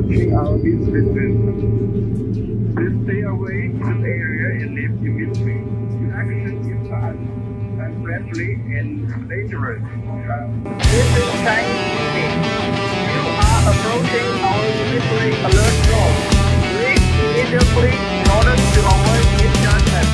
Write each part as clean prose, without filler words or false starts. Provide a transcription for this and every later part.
approaching our business center. Please stay away from the area and leave immediately. Your action is unfriendly and dangerous. This is Chinese meeting. You are approaching our military alert zone. Leave immediately in order to avoid misjudgment.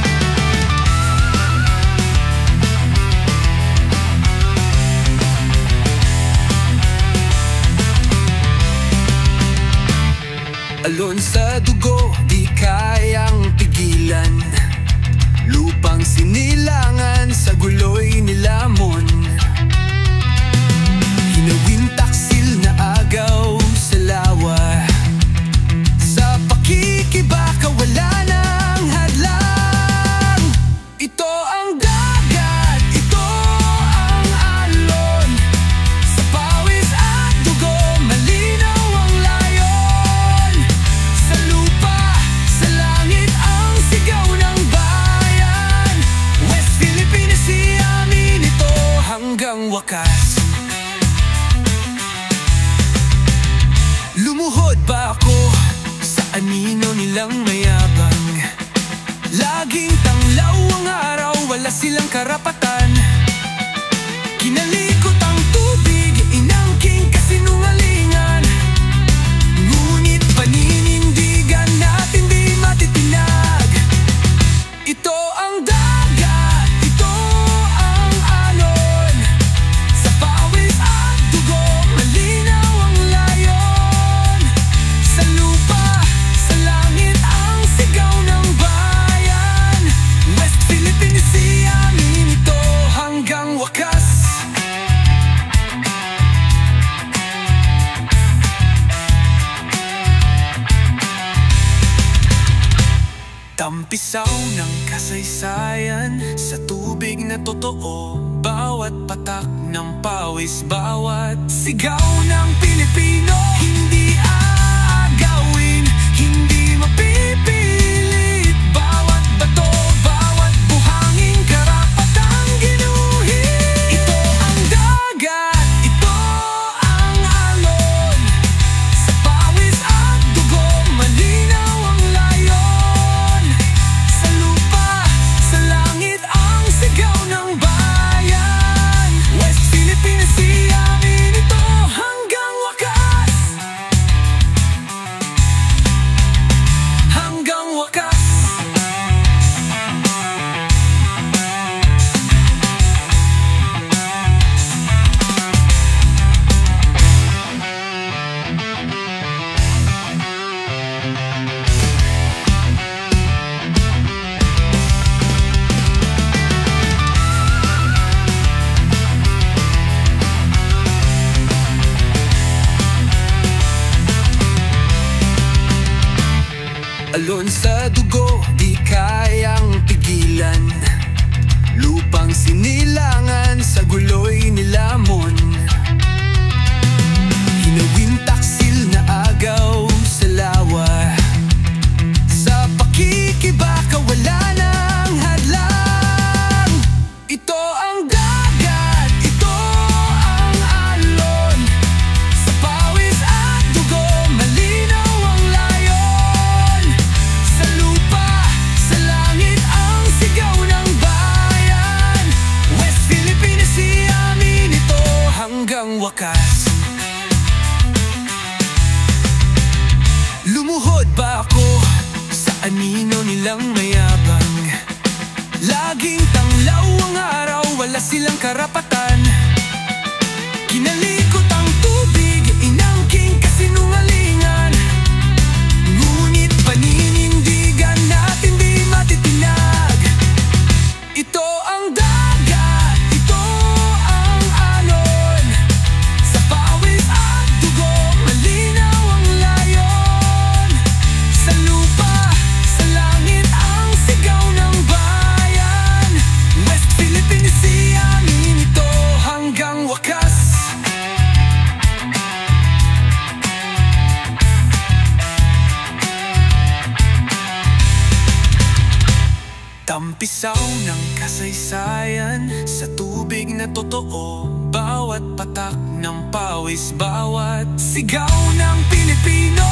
Alon sa dugo, di kayang pigilan. Lupang sinilangan, sa guloy nilamon. Hinawin taksil na agaw sa lawa. Sa pakikibaka wala nang hadlang. Ito ang dagat, ito ang alon. Sa pawis at dugo, malinaw ang layon. Sa lupa, sa langit ang sigaw ng bayan. West Philippines, siyamin ito hanggang wakas. Lumuhod ba ako sa anino nilang mayabang? Laging tanglaw ang araw, wala silang karapatan. Kinalikot ang tubig, inangking kasinungalingan. Ngunit paninindigan natin di matitinag. Ito ang dagat, ito ang alon. Sa pawis at dugo, malinaw ang layon. Sa lupa, sa langit ang sigaw ng bayan. West Philippines, siyamin ito hanggang wakas. Tampisaw ng kasaysayan sa tubig na totoo. Bawat patak ng pawis, bawat sigaw ng Pilipino. Hindi aagawin, hindi mapipilit. Bawat bato, bawat buhangin, karapatang ginuhit. Ito ang dagat, ito ang alon. Sa pawis at dugo, malinaw ang layon. Sa lupa, sa langit ang sigaw ng bayan. West Philippines, siyamin ito hanggang wakas. Hanggang wakas. Alon sa dugo, di kayang pigilan. Lupang sinilangan, sa guloy nilamon. Hinawin taksil na agaw sa lawa. Sa pakikibaka wala nang hadlang. Ito ang dagat, ito ang alon. Sa pawis at dugo, malinaw ang layon. Sa lupa, sa langit ang sigaw ng bayan. West Philippines, siyamin ito hanggang wakas. Lumuhod ba ako sa anino nilang mayabang? Laging tanglaw ang araw, wala silang karapatan. Kinalikot ang tubig, inangking kasinungalingan. Ngunit paninindigan natin di matitinag. Ito ang dagat, ito ang alon. Sa pawis at dugo, malinaw ang layon. Sa lupa, sa langit ang sigaw ng bayan. West Philippines, siyamin ito hanggang wakas. Tampisaw ng kasaysayan sa tubig na totoo. Bawat patak ng pawis, bawat sigaw ng Pilipino.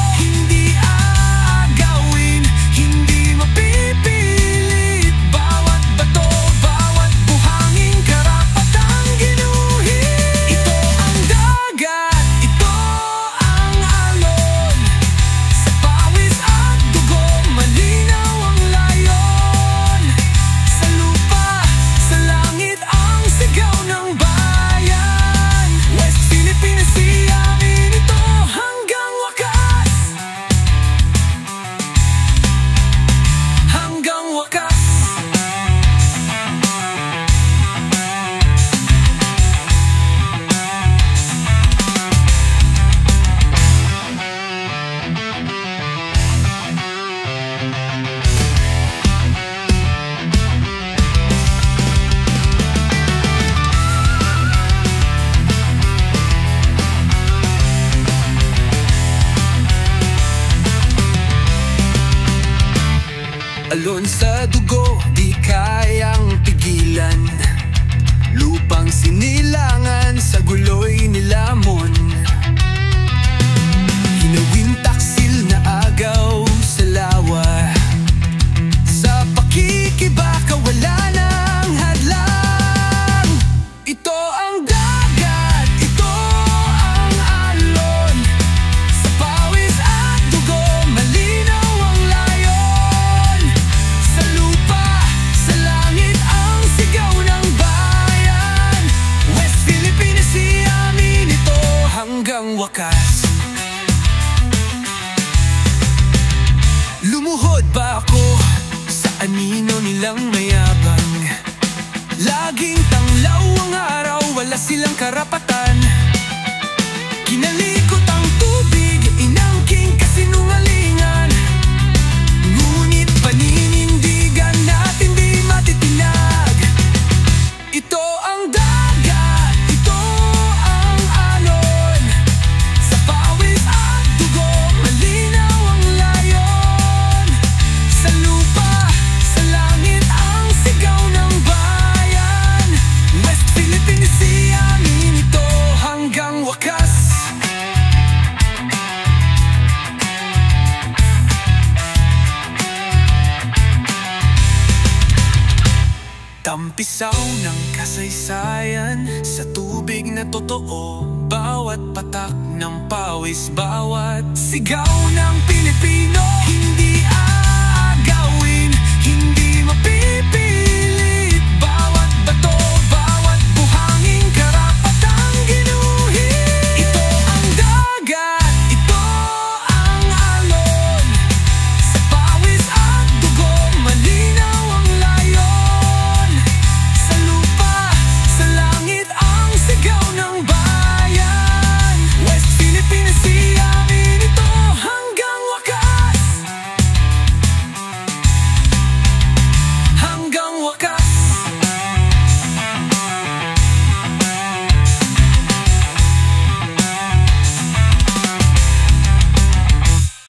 alon sa dugo, di kayang pigilan. Lupang sinilangan, sa guloy nilamon. Hinawin taksil na agaw sa lawa. Sa pakikibaka wala nang hadlang. Ito ang dagat, ito ang alon. Sa pawis at dugo, malinaw ang layon. Sa lupa, sa langit, ang sigaw ng bayan. West Philippines, siyamin ito hanggang wakas. Lumuhod ba ako sa anino nilang mayabang? Laging tanglaw ang araw, wala silang karapatan. Kinalikot ang tubig, inangking kasinungalingan. Ngunit paninindigan natin di matitinag. Ito ang dagat, ito ang alon. Sa pawis at dugo, malinaw ang layon. Sa lupa, sa langit, ang sigaw ng bayan. West Philippines, siyamin ito hanggang wakas. Tampisaw ng kasaysayan sa tubig na totoo. Bawat patak ng pawis, bawat sigaw ng Pilipinas.